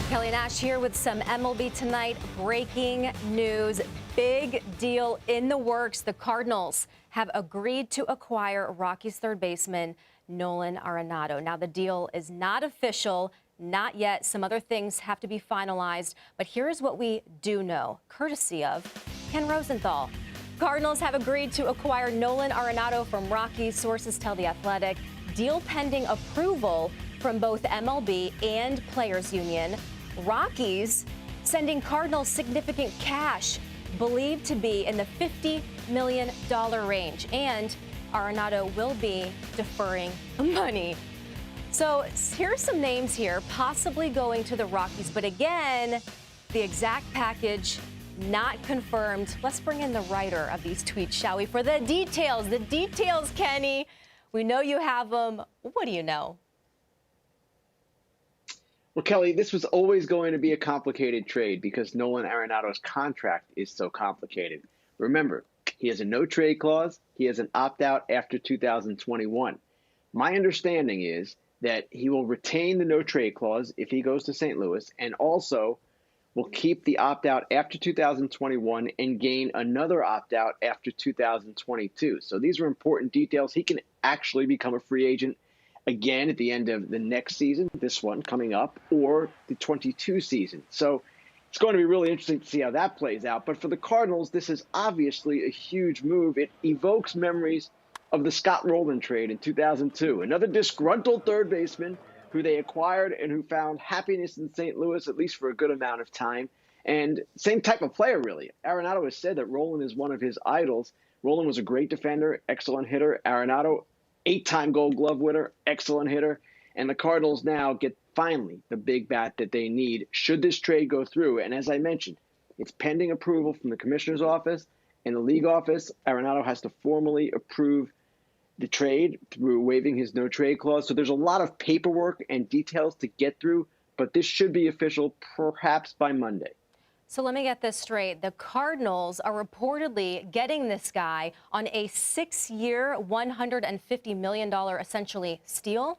Kelly Nash here with some MLB Tonight breaking news. Big deal in the works. The Cardinals have agreed to acquire Rockies third baseman Nolan Arenado. Now, the deal is not official, not yet. Some other things have to be finalized. But here's what we do know, courtesy of Ken Rosenthal. Cardinals have agreed to acquire Nolan Arenado from Rockies. Sources tell The Athletic. Deal pending approval from both MLB and Players Union. Rockies sending Cardinals significant cash, believed to be in the $50 million range. And Arenado will be deferring money. So here's some names here, possibly going to the Rockies. But again, the exact package not confirmed. Let's bring in the writer of these tweets, shall we? For the details. The details, Kenny. We know you have them. What do you know? Well, Kelly, this was always going to be a complicated trade because Nolan Arenado's contract is so complicated. Remember, he has a no-trade clause. He has an opt-out after 2021. My understanding is that he will retain the no-trade clause if he goes to St. Louis, and also will keep the opt-out after 2021 and gain another opt-out after 2022. So these are important details. He can actually become a free agent again at the end of the next season, this one coming up, or the 22 season. So it's going to be really interesting to see how that plays out. But for the Cardinals, this is obviously a huge move. It evokes memories of the Scott Rowland trade in 2002. Another disgruntled third baseman who they acquired and who found happiness in St. Louis, at least for a good amount of time. And same type of player, really. Arenado has said that Rowland is one of his idols. Rowland was a great defender, excellent hitter. Arenado, 8-time Gold Glove winner, excellent hitter. And the Cardinals now get finally the big bat that they need should this trade go through. And as I mentioned, it's pending approval from the commissioner's office and the league office. Arenado has to formally approve the trade through waiving his no-trade clause. So there's a lot of paperwork and details to get through, but this should be official perhaps by Monday. So let me get this straight. The Cardinals are reportedly getting this guy on a 6-year, $150 million essentially steal?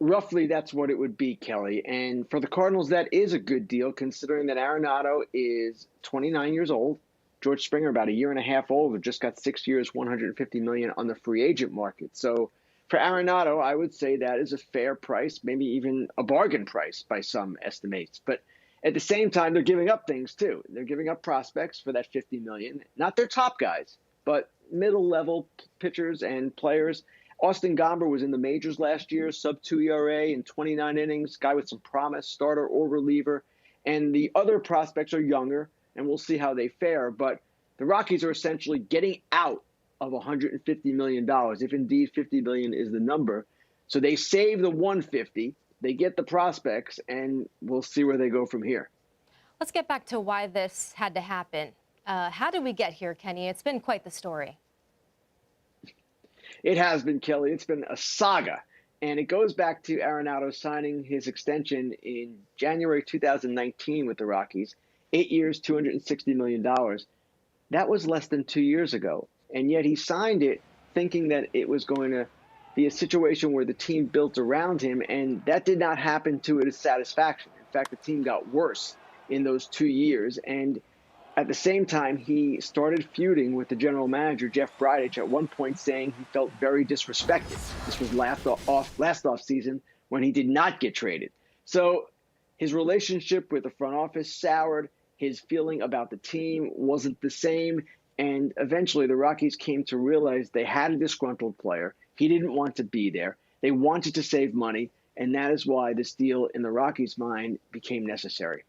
Roughly, that's what it would be, Kelly. And for the Cardinals, that is a good deal, considering that Arenado is 29 years old. George Springer, about a year and a half older, just got 6 years, $150 million on the free agent market. So for Arenado, I would say that is a fair price, maybe even a bargain price by some estimates. But at the same time, they're giving up things too. They're giving up prospects for that $50 million. Not their top guys, but middle-level pitchers and players. Austin Gomber was in the majors last year, sub-2 ERA in 29 innings, guy with some promise, starter or reliever. And the other prospects are younger, and we'll see how they fare. But the Rockies are essentially getting out of $150 million, if indeed $50 million is the number. So they save the $150, they get the prospects, and we'll see where they go from here. Let's get back to why this had to happen. How did we get here, Kenny? It's been quite the story. It has been, Kelly. It's been a saga. And it goes back to Arenado signing his extension in January 2019 with the Rockies. 8 years, $260 million. That was less than 2 years ago. And yet he signed it thinking that it was going to be a situation where the team built around him, and that did not happen to his satisfaction. In fact, the team got worse in those 2 years. And at the same time, he started feuding with the general manager, Jeff Bridich, at one point saying he felt very disrespected. This was last off season when he did not get traded. So his relationship with the front office soured. His feeling about the team wasn't the same. And eventually the Rockies came to realize they had a disgruntled player. He didn't want to be there. They wanted to save money. And that is why this deal in the Rockies' mind became necessary.